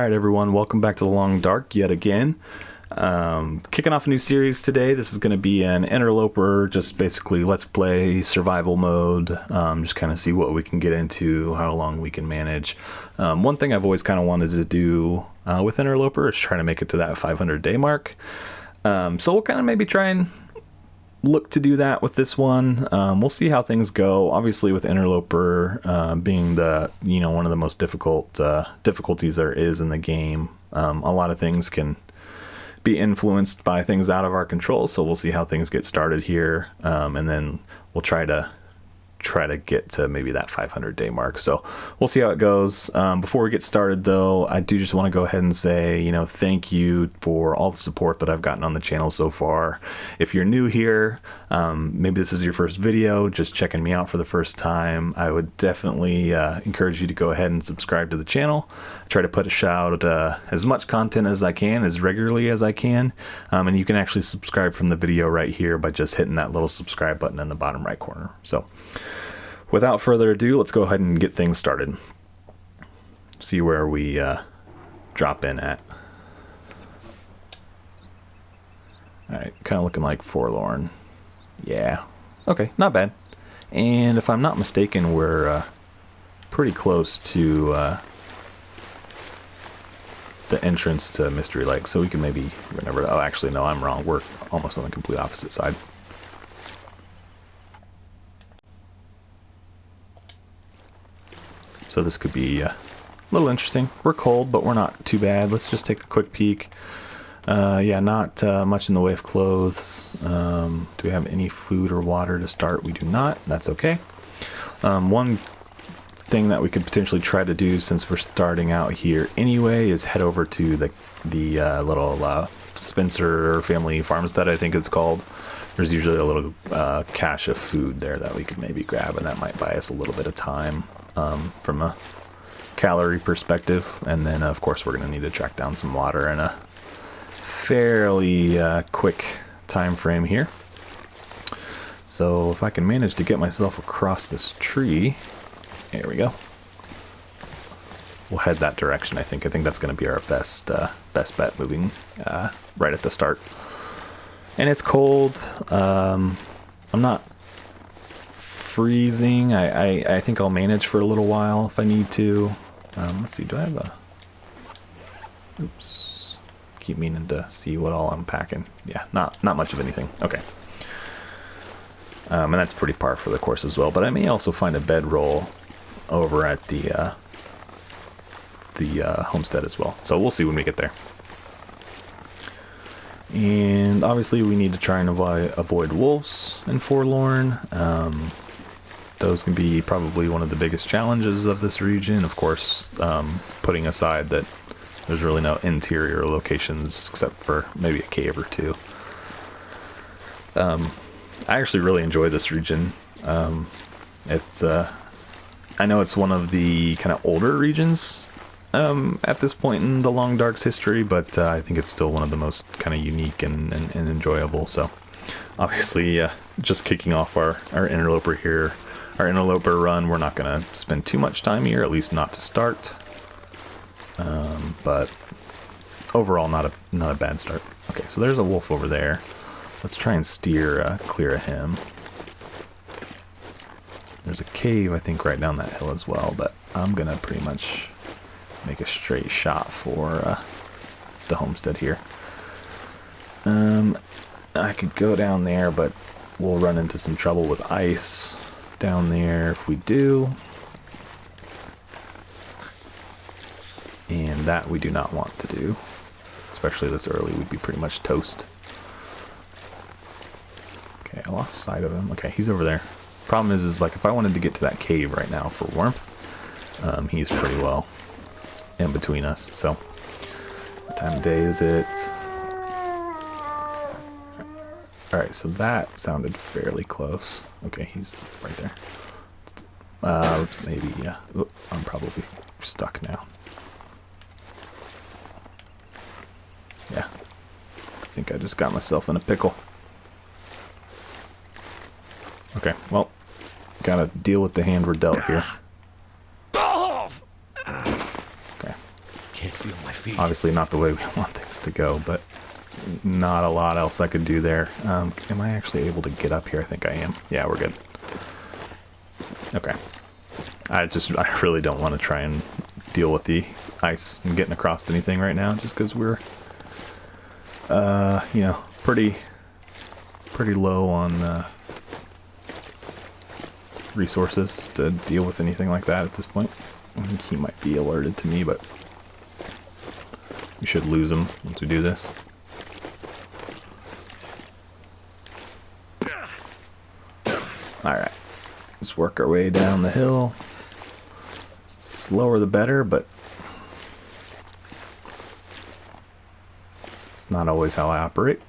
Alright everyone, welcome back to the Long Dark yet again. Kicking off a new series today. This is going to be an Interloper, just basically let's play survival mode, just kind of see what we can get into, how long we can manage. One thing I've always kind of wanted to do with Interloper is try to make it to that 500 day mark. So we'll kind of maybe try and look to do that with this one. We'll see how things go. Obviously with Interloper being the one of the most difficult difficulties there is in the game, a lot of things can be influenced by things out of our control, so we'll see how things get started here, and then we'll try to get to maybe that 500 day mark. So we'll see how it goes. Before we get started though, I do just want to go ahead and say, thank you for all the support that I've gotten on the channel so far. If you're new here, maybe this is your first video, just checking me out for the first time, I would definitely encourage you to go ahead and subscribe to the channel. I try to put out as much content as I can, as regularly as I can, and you can actually subscribe from the video right here by just hitting that little subscribe button in the bottom right corner. So without further ado, let's go ahead and get things started. See where we drop in at. Alright, kind of looking like Forlorn. Yeah, okay, not bad. And if I'm not mistaken, we're pretty close to the entrance to Mystery Lake, so we can maybe remember. Oh, actually, no, I'm wrong. We're almost on the complete opposite side. So this could be a little interesting. We're cold, but we're not too bad. Let's just take a quick peek. Yeah, not much in the way of clothes. Do we have any food or water to start? We do not. That's okay. One thing that we could potentially try to do, since we're starting out here anyway, is head over to the little Spencer family farmstead, I think it's called. There's usually a little cache of food there that we could maybe grab, and that might buy us a little bit of time from a calorie perspective. And then of course we're going to need to track down some water in a fairly quick time frame here. So if I can manage to get myself across this tree, there we go. We'll head that direction. I think that's going to be our best bet, moving right at the start. And it's cold. I'm not freezing. I think I'll manage for a little while if I need to. Let's see, do I have a... Oops. Keep meaning to see what all I'm packing. Yeah, not much of anything. Okay. And that's pretty par for the course as well. But I may also find a bedroll over at the homestead as well. So we'll see when we get there. And obviously we need to try and avoid wolves in Forlorn. Those can be probably one of the biggest challenges of this region. Of course, putting aside that there's really no interior locations except for maybe a cave or two. I actually really enjoy this region. It's I know it's one of the kind of older regions at this point in the Long Dark's history, but I think it's still one of the most kind of unique and enjoyable. So obviously just kicking off our Interloper here, our Interloper run, we're not going to spend too much time here, at least not to start. But overall not a bad start. Okay, so there's a wolf over there. Let's try and steer clear of him. There's a cave, I think, right down that hill as well, but I'm gonna pretty much make a straight shot for the homestead here. I could go down there, but we'll run into some trouble with ice down there if we do. And that we do not want to do. Especially this early, we'd be pretty much toast. Okay, I lost sight of him. Okay, he's over there. Problem is like if I wanted to get to that cave right now for warmth, he's pretty well in between us. So what time of day is it? Alright, so that sounded fairly close. Okay, he's right there. Let's maybe, oh, I'm probably stuck now. Yeah, I think I just got myself in a pickle. Okay, well, gotta deal with the hand we're dealt here. Okay. Can't feel my feet. Obviously not the way we want things to go, but not a lot else I could do there. Am I actually able to get up here? I think I am. Yeah, we're good. Okay. I really don't want to try and deal with the ice and getting across anything right now, just because we're, you know, pretty low on resources to deal with anything like that at this point. I think he might be alerted to me, but we should lose him once we do this. Alright, let's work our way down the hill. Slower the better, but it's not always how I operate.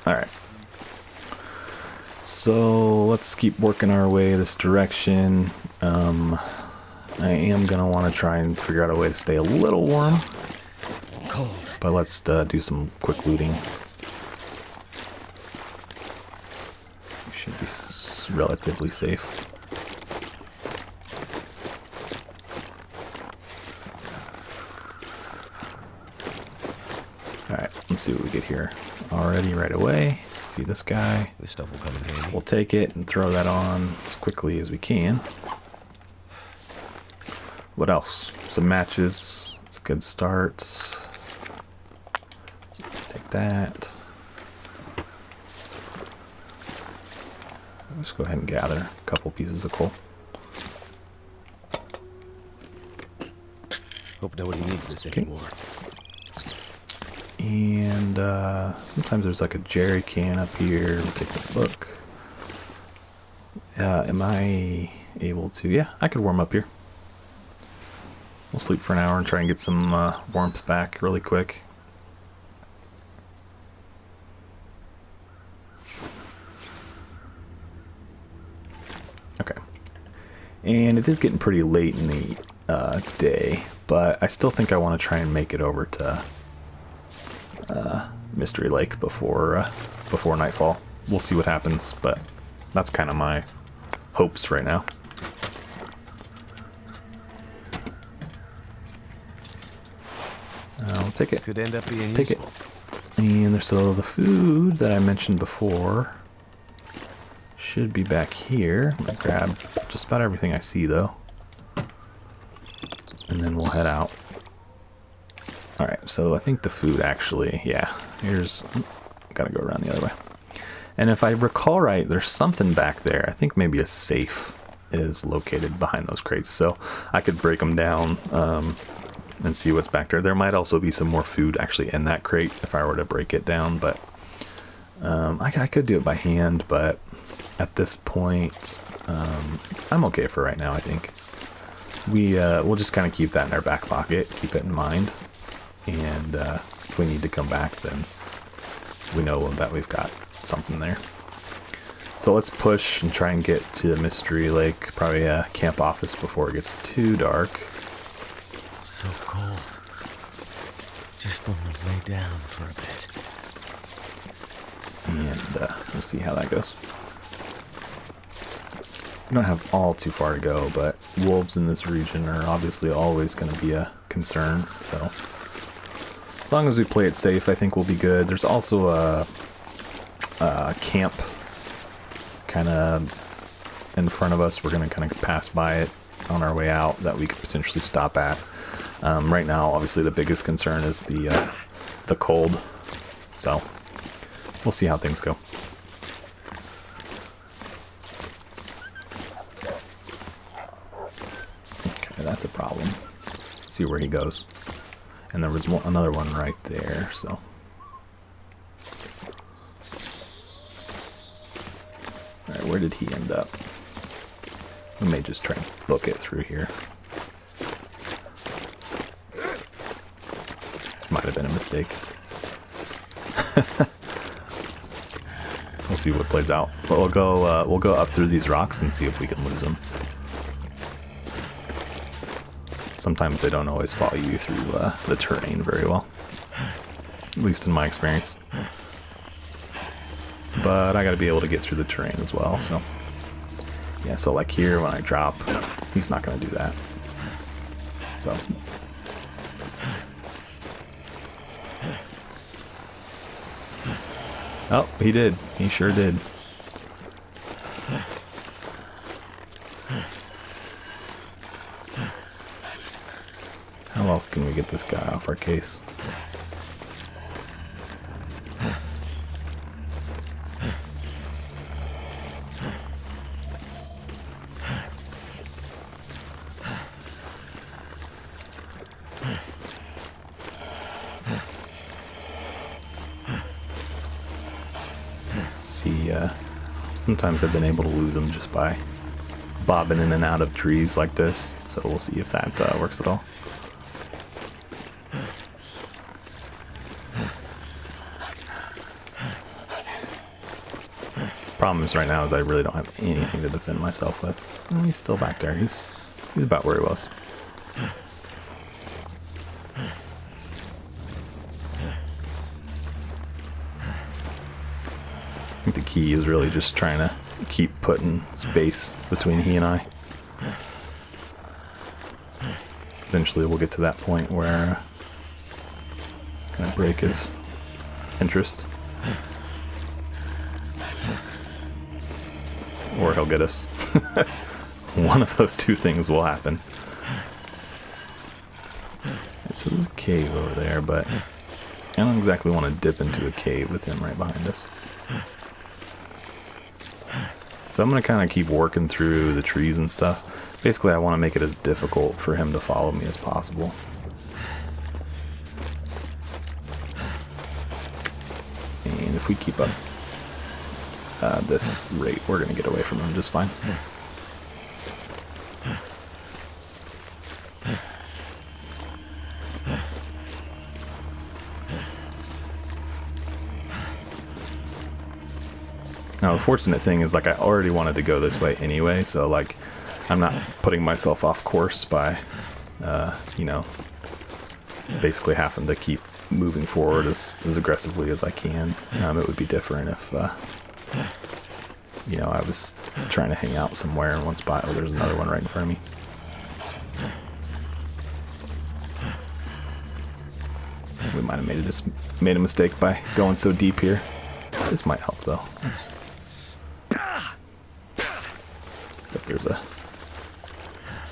Alright. So let's keep working our way this direction. I am going to want to try and figure out a way to stay a little warm. Cold. But let's do some quick looting. We should be relatively safe. Alright, let's see what we get here. Already right away. See this guy. This stuff will come in handy. We'll take it and throw that on as quickly as we can. What else? Some matches. It's a good start. So take that. Let's go ahead and gather a couple pieces of coal. Hope nobody needs this anymore. And sometimes there's like a jerry can up here. We'll take a look. Am I able to? Yeah, I could warm up here. We'll sleep for an hour and try and get some warmth back really quick. Okay. And it is getting pretty late in the day, but I still think I want to try and make it over to Mystery Lake before nightfall. We'll see what happens, but that's kind of my hopes right now. I'll take it. Could end up being Take useful. it. And there's still the food that I mentioned before. Should be back here. I'm gonna grab just about everything I see though. And then we'll head out. Alright, so I think the food actually, yeah, here's, gotta go around the other way. And if I recall right, there's something back there. I think maybe a safe is located behind those crates. So I could break them down and see what's back there. There might also be some more food actually in that crate if I were to break it down, but I could do it by hand, but at this point, I'm okay for right now, I think. We'll just kind of keep that in our back pocket, keep it in mind, and if we need to come back, then we know that we've got something there. So let's push and try and get to Mystery Lake, probably a camp office before it gets too dark. So cold. Just want to lay down for a bit. And we'll see how that goes. We don't have all too far to go, but wolves in this region are obviously always going to be a concern, so as long as we play it safe, I think we'll be good. There's also a camp kind of in front of us. We're going to kind of pass by it on our way out that we could potentially stop at. Right now, obviously, the biggest concern is the cold, so we'll see how things go. Okay, that's a problem. Let's see where he goes. And there was another one right there, so. Alright, where did he end up? We may just try and book it through here. Might have been a mistake. We'll see what plays out. But we'll go up through these rocks and see if we can lose them. Sometimes they don't always follow you through the terrain very well. At least in my experience. But I gotta be able to get through the terrain as well, so. Yeah, so like here when I drop, he's not gonna do that. So. Oh, he did. He sure did. How else can we get this guy off our case? See, sometimes I've been able to lose them just by bobbing in and out of trees like this, so we'll see if that works at all. Problem is right now is I really don't have anything to defend myself with. Oh, he's still back there. He's about where he was. I think the key is really just trying to keep putting space between he and I. Eventually we'll get to that point where I'm gonna break his interest. Or he'll get us. One of those two things will happen. So there's a cave over there, but I don't exactly want to dip into a cave with him right behind us. So I'm going to kind of keep working through the trees and stuff. Basically, I want to make it as difficult for him to follow me as possible. And if we keep up this rate, we're going to get away from him just fine. Now, the fortunate thing is, like, I already wanted to go this way anyway, so, like, I'm not putting myself off course by, you know, basically having to keep moving forward as aggressively as I can. It would be different if, you know, I was trying to hang out somewhere in one spot where there's another one right in front of me. We might have made a mistake by going so deep here. This might help, though. Except there's a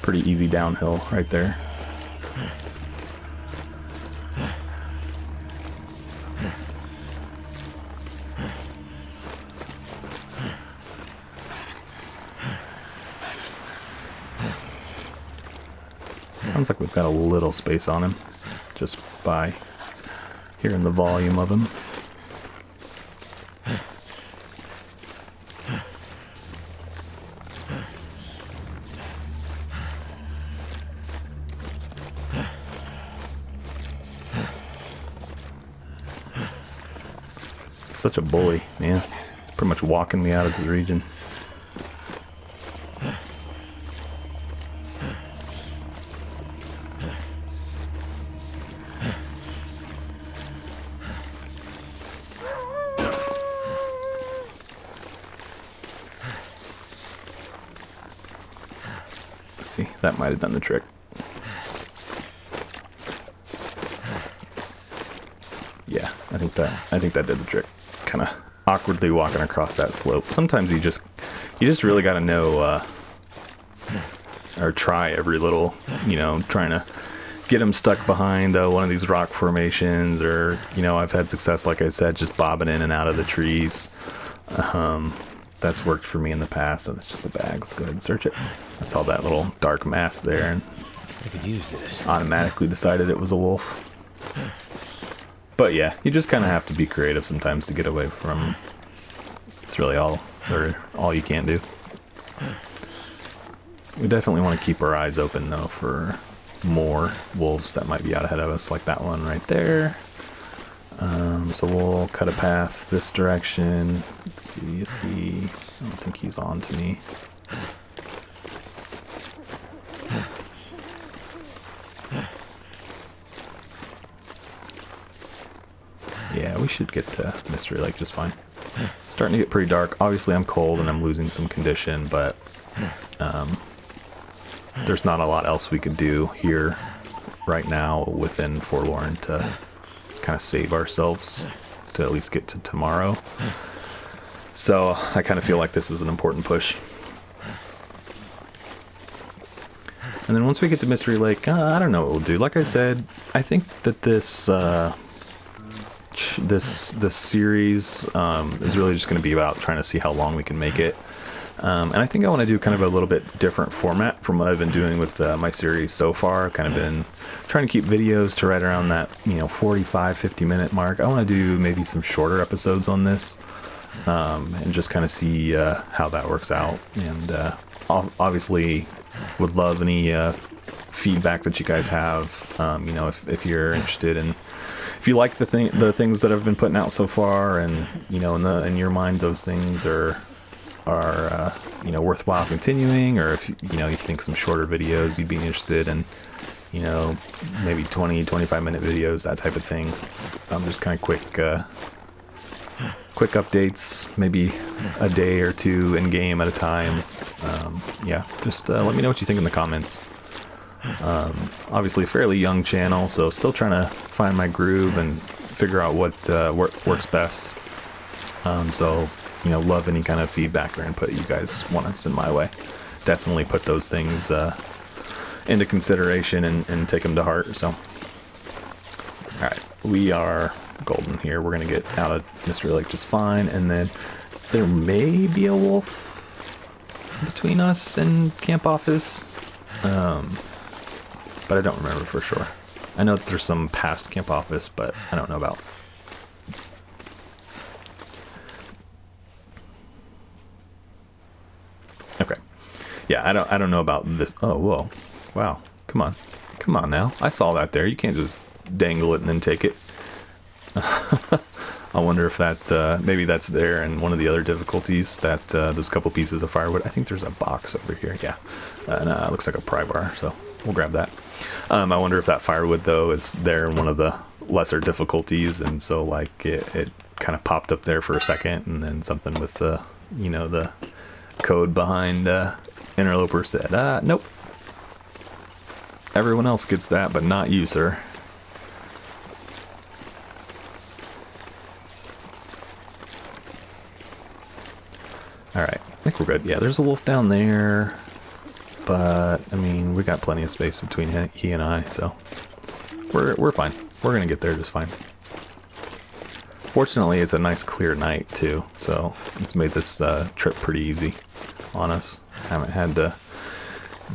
pretty easy downhill right there. Sounds like we've got a little space on him, just by hearing the volume of him. Such a bully, man. He's pretty much walking me out of this region. Let's see, that might have done the trick. Yeah, I think that did the trick. Kind of awkwardly walking across that slope. Sometimes you just really got to know, or try every little, you know, trying to get him stuck behind one of these rock formations, or, you know, I've had success, like I said, just bobbing in and out of the trees. That's worked for me in the past. So it's just a bag. Let's go ahead and search it. I saw that little dark mass there and I could use this. Automatically decided it was a wolf. But yeah, you just kind of have to be creative sometimes to get away from. It's really all you can do. We definitely want to keep our eyes open though for more wolves that might be out ahead of us, like that one right there. So we'll cut a path this direction. Let's see, is he? I don't think he's on to me. Yeah, we should get to Mystery Lake just fine. Starting to get pretty dark. Obviously I'm cold and I'm losing some condition, but there's not a lot else we could do here right now within Forlorn to kind kind of save ourselves to at least get to tomorrow. So I kind of feel like this is an important push. And then once we get to Mystery Lake, I don't know what we'll do. Like I said, I think that this this series is really just going to be about trying to see how long we can make it. And I think I want to do kind of a little bit different format from what I've been doing with my series so far. I've kind of been trying to keep videos to right around that 45-50 minute mark. I want to do maybe some shorter episodes on this, and just kind of see how that works out. And obviously would love any feedback that you guys have. If you're interested in, if you like the things that I've been putting out so far, and in your mind those things are worthwhile continuing, or if you think some shorter videos you'd be interested in, maybe 20-25 minute videos, that type of thing. Just kind of quick updates, maybe a day or two in game at a time. Just let me know what you think in the comments. Obviously a fairly young channel, so still trying to find my groove and figure out what works best. Love any kind of feedback or input you guys want to send my way. Definitely put those things into consideration and take them to heart. So, alright, we are golden here. We're going to get out of Mystery Lake just fine, and then there may be a wolf between us and camp office, but I don't remember for sure. I know that there's some past camp office, but I don't know about. Okay, yeah, I don't know about this. Oh, whoa, wow, come on now. I saw that there. You can't just dangle it and then take it. I wonder if that's maybe that's there in one of the other difficulties, that those couple pieces of firewood. I think there's a box over here. Yeah, and it looks like a pry bar, so we'll grab that. I wonder if that firewood though is there in one of the lesser difficulties, and so like it kind of popped up there for a second, and then something with the the code behind Interloper said, nope, everyone else gets that, but not you, sir. Alright, I think we're good. Yeah, there's a wolf down there, but I mean, we got plenty of space between he and I, so we're fine. We're gonna get there just fine. Fortunately, it's a nice clear night too, so it's made this trip pretty easy on us. Haven't had to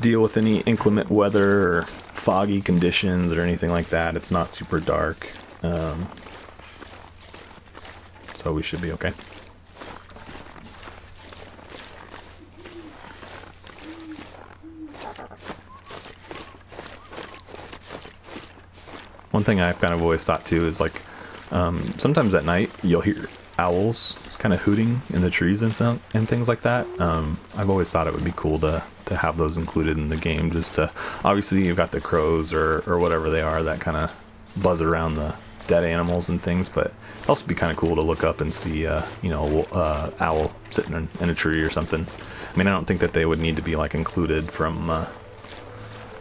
deal with any inclement weather or foggy conditions or anything like that. It's not super dark, so we should be okay. One thing I've kind of always thought too is like, sometimes at night you'll hear owls kind of hooting in the trees and things like that. I've always thought it would be cool to have those included in the game, just to, obviously you've got the crows or whatever they are that kind of buzz around the dead animals and things, but it'd also be kind of cool to look up and see owl sitting in a tree or something. I mean, I don't think that they would need to be like included from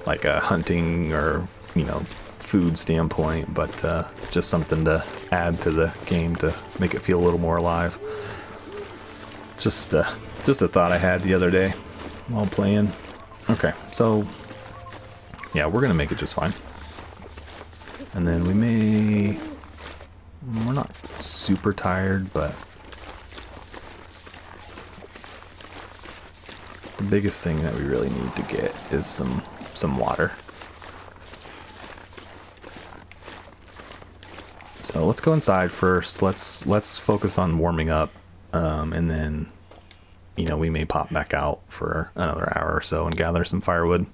like a hunting or food standpoint, but just something to add to the game to make it feel a little more alive. Just a thought I had the other day while playing. Okay, so yeah, we're gonna make it just fine, and then we're not super tired, but the biggest thing that we really need to get is some water. So let's go inside first. Let's focus on warming up, and then we may pop back out for another hour or so and gather some firewood,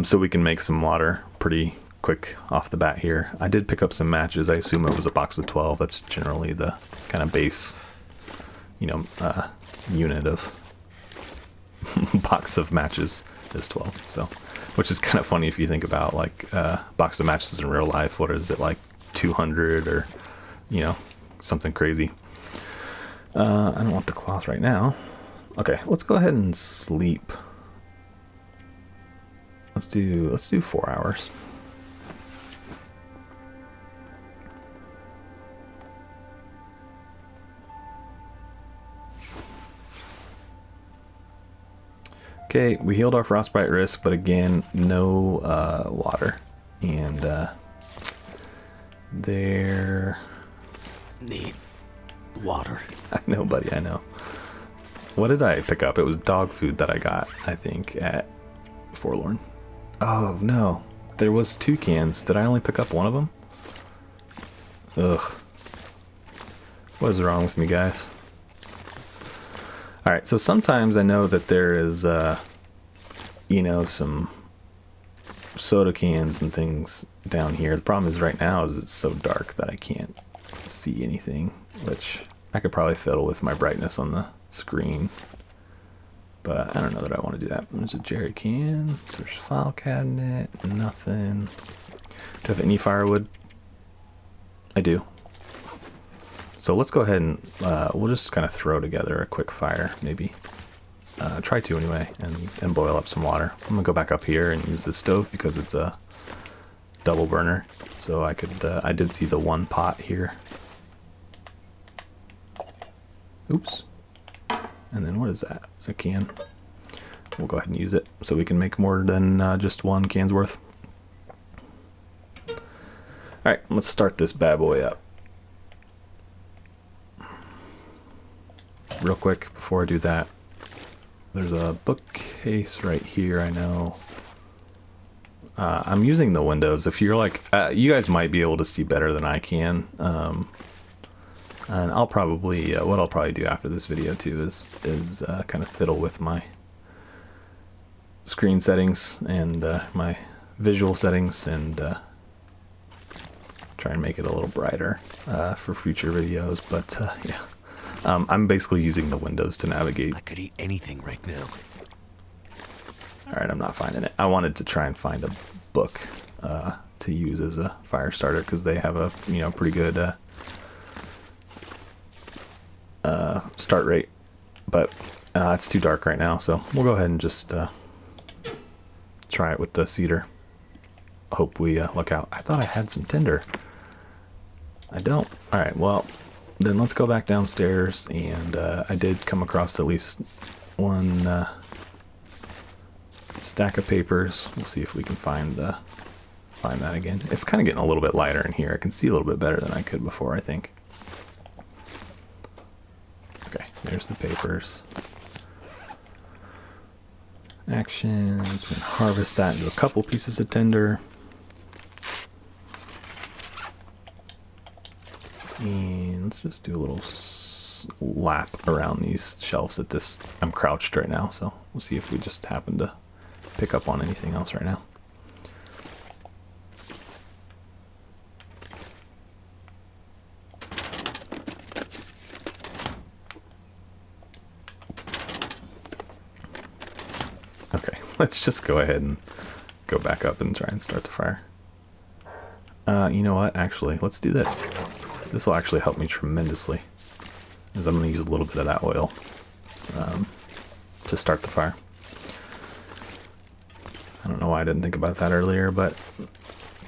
so we can make some water pretty quick off the bat here. I did pick up some matches. I assume it was a box of 12. That's generally the kind of base unit of box of matches is 12. So, which is kind of funny if you think about like box of matches in real life. What is it, like 200 or something crazy? I don't want the cloth right now. Okay, let's go ahead and sleep. Let's do 4 hours. Okay, we healed our frostbite risk, but again, no water. And there... Need water. I know, buddy, I know. What did I pick up? It was dog food that I got, I think, at Forlorn. Oh, no. There was 2 cans. Did I only pick up one of them? Ugh. What is wrong with me, guys? Alright, so sometimes I know that there is, you know, some soda cans and things down here. The problem is right now is it's so dark that I can't see anything, which I could probably fiddle with my brightness on the screen. But I don't know that I want to do that. There's a jerry can, search file cabinet, nothing. Do I have any firewood? I do. So let's go ahead and we'll just kind of throw together a quick fire, maybe. Try to anyway, and boil up some water. I'm gonna go back up here and use the stove because it's a double burner. So I could, I did see the one pot here. Oops. And then what is that? A can. We'll go ahead and use it so we can make more than just 1 can's worth. Alright, let's start this bad boy up. Real quick before I do that, there's a bookcase right here, I know. I'm using the windows. If you're like, you guys might be able to see better than I can. And I'll probably, what I'll probably do after this video too is kind of fiddle with my screen settings and my visual settings and try and make it a little brighter for future videos. But yeah, I'm basically using the windows to navigate. I could eat anything right now. Alright, I'm not finding it. I wanted to try and find a book to use as a fire starter because they have a, you know, pretty good start rate, but it's too dark right now, so we'll go ahead and just try it with the cedar. Hope we luck out. I thought I had some tinder. I don't. Alright, well, then let's go back downstairs, and I did come across at least 1 stack of papers. We'll see if we can find that again. It's kind of getting a little bit lighter in here. I can see a little bit better than I could before, I think. Okay, there's the papers. Actions, we can harvest that into a couple pieces of tinder. And let's just do a little lap around these shelves at this. I'm crouched right now, so we'll see if we just happen to pick up on anything else right now. Okay, let's just go ahead and go back up and try and start the fire. You know what? Actually, let's do this. This will actually help me tremendously, as I'm going to use a little bit of that oil to start the fire. I don't know why I didn't think about that earlier, but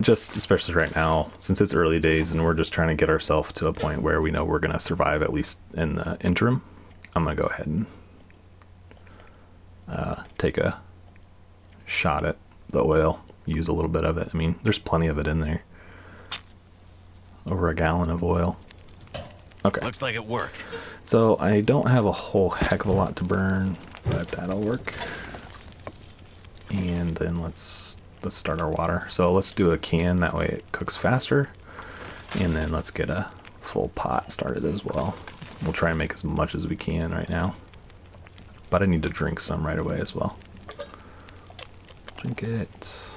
just especially right now, since it's early days and we're just trying to get ourselves to a point where we know we're going to survive at least in the interim, I'm going to go ahead and take a shot at the oil, use a little bit of it. I mean, there's plenty of it in there. Over a gallon of oil. Okay. Looks like it worked. So I don't have a whole heck of a lot to burn, but that'll work. And then let's start our water. So let's do a can, that way it cooks faster. And then let's get a full pot started as well. We'll try and make as much as we can right now. But I need to drink some right away as well. Drink it.